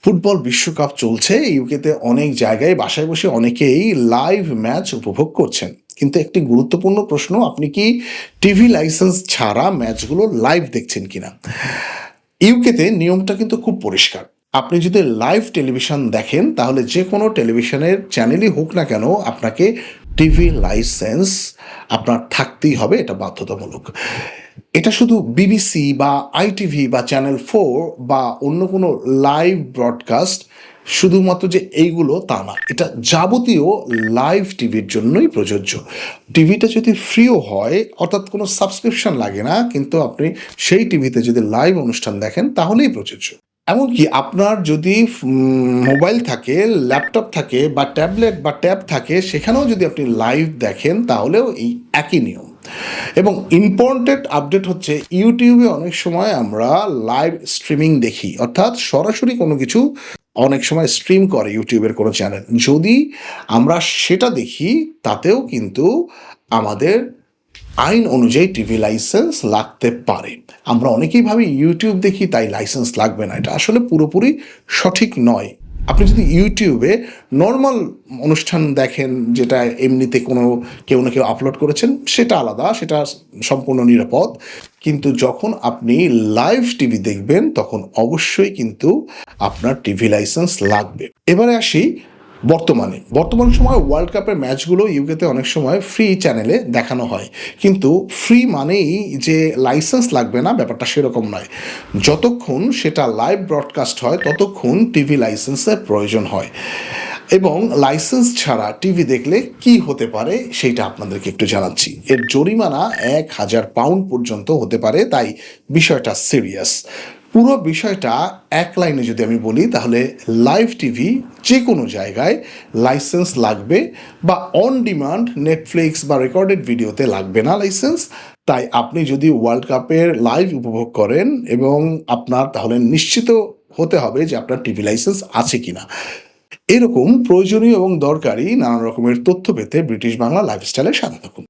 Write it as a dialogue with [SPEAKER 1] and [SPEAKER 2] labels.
[SPEAKER 1] Football বিশ্বকাপ চলছে ইউকেতে অনেক জায়গায় বাসায় বসে অনেকেই লাইভ ম্যাচ উপভোগ করছেন। কিন্তু একটি গুরুত্বপূর্ণ প্রশ্ন, আপনি কি টিভি লাইসেন্স ছাড়া ম্যাচগুলো লাইভ দেখছেন কিনা? ইউকেতে নিয়মটা কিন্তু খুব পরিষ্কার। আপনি যদি লাইভ টেলিভিশন দেখেন তাহলে যে কোনো টেলিভিশনের চ্যানেলই হোক না কেন আপনাকে টিভি লাইসেন্স আপনার থাকতেই হবে, এটা বাধ্যতামূলক। এটা শুধু বিবিসি বা আইটিভি বা চ্যানেল 4 বা অন্য কোনো লাইভ ব্রডকাস্ট শুধুমাত্র যে এইগুলো তা না, এটা যাবতীয় লাইভ টিভির জন্যই প্রযোজ্য। টিভিটা যদি ফ্রিও হয়, অর্থাৎ কোনো সাবস্ক্রিপশন লাগে না, কিন্তু আপনি সেই টিভিতে যদি লাইভ অনুষ্ঠান দেখেন তাহলেই প্রযোজ্য। এমনকি আপনার যদি মোবাইল থাকে, ল্যাপটপ থাকে বা ট্যাবলেট বা ট্যাব থাকে, সেখানেও যদি আপনি লাইভ দেখেন তাহলেও এই একই নিয়ম। এবং ইম্পর্টেন্ট আপডেট হচ্ছে, ইউটিউবে অনেক সময় আমরা লাইভ স্ট্রিমিং দেখি, অর্থাৎ সরাসরি কোনো কিছু অনেক সময় স্ট্রিম করে ইউটিউবের কোনো চ্যানেল। যদি আমরা সেটা দেখি তাতেও কিন্তু আমাদের আইন অনুযায়ী টিভি লাইসেন্স লাগতে পারে। আমরা অনেকেই ভাবি ইউটিউব দেখি তাই লাইসেন্স লাগবে না, এটা আসলে পুরোপুরি সঠিক নয়। আপনি যদি ইউটিউবে নর্মাল অনুষ্ঠান দেখেন, যেটা এমনিতে কোনো কেউ না কেউ আপলোড করেছেন, সেটা আলাদা, সেটা সম্পূর্ণ নিরাপদ। কিন্তু যখন আপনি লাইভ টিভি দেখবেন তখন অবশ্যই কিন্তু আপনার টিভি লাইসেন্স লাগবে। এবারে আসি বর্তমান সময় ওয়ার্ল্ড কাপের ম্যাচগুলো ইউকেতে অনেক সময় ফ্রি চ্যানেলে দেখানো হয়, কিন্তু ফ্রি মানেই যে লাইসেন্স লাগবে না, ব্যাপারটা সেরকম নয়। যতক্ষণ সেটা লাইভ ব্রডকাস্ট হয় ততক্ষণ টিভি লাইসেন্সের প্রয়োজন হয়। এবং লাইসেন্স ছাড়া টিভি দেখলে কি হতে পারে সেইটা আপনাদেরকে একটু জানাচ্ছি। এর জরিমানা 1000 পাউন্ড পর্যন্ত হতে পারে, তাই বিষয়টা সিরিয়াস। পুরো বিষয়টা এক লাইনে যদি আমি বলি তাহলে লাইভ টিভি যে কোনো জায়গায় লাইসেন্স লাগবে, বা অন ডিমান্ড নেটফ্লিক্স বা রেকর্ডেড ভিডিওতে লাগবে না লাইসেন্স। তাই আপনি যদি ওয়ার্ল্ড কাপের লাইভ উপভোগ করেন এবং আপনার, তাহলে নিশ্চিত হতে হবে যে আপনার টিভি লাইসেন্স আছে কিনা। এরকম প্রয়োজনীয় এবং দরকারি নানান রকমের তথ্য পেতে ব্রিটিশ বাংলা লাইফস্টাইলের সাথে থাকুন।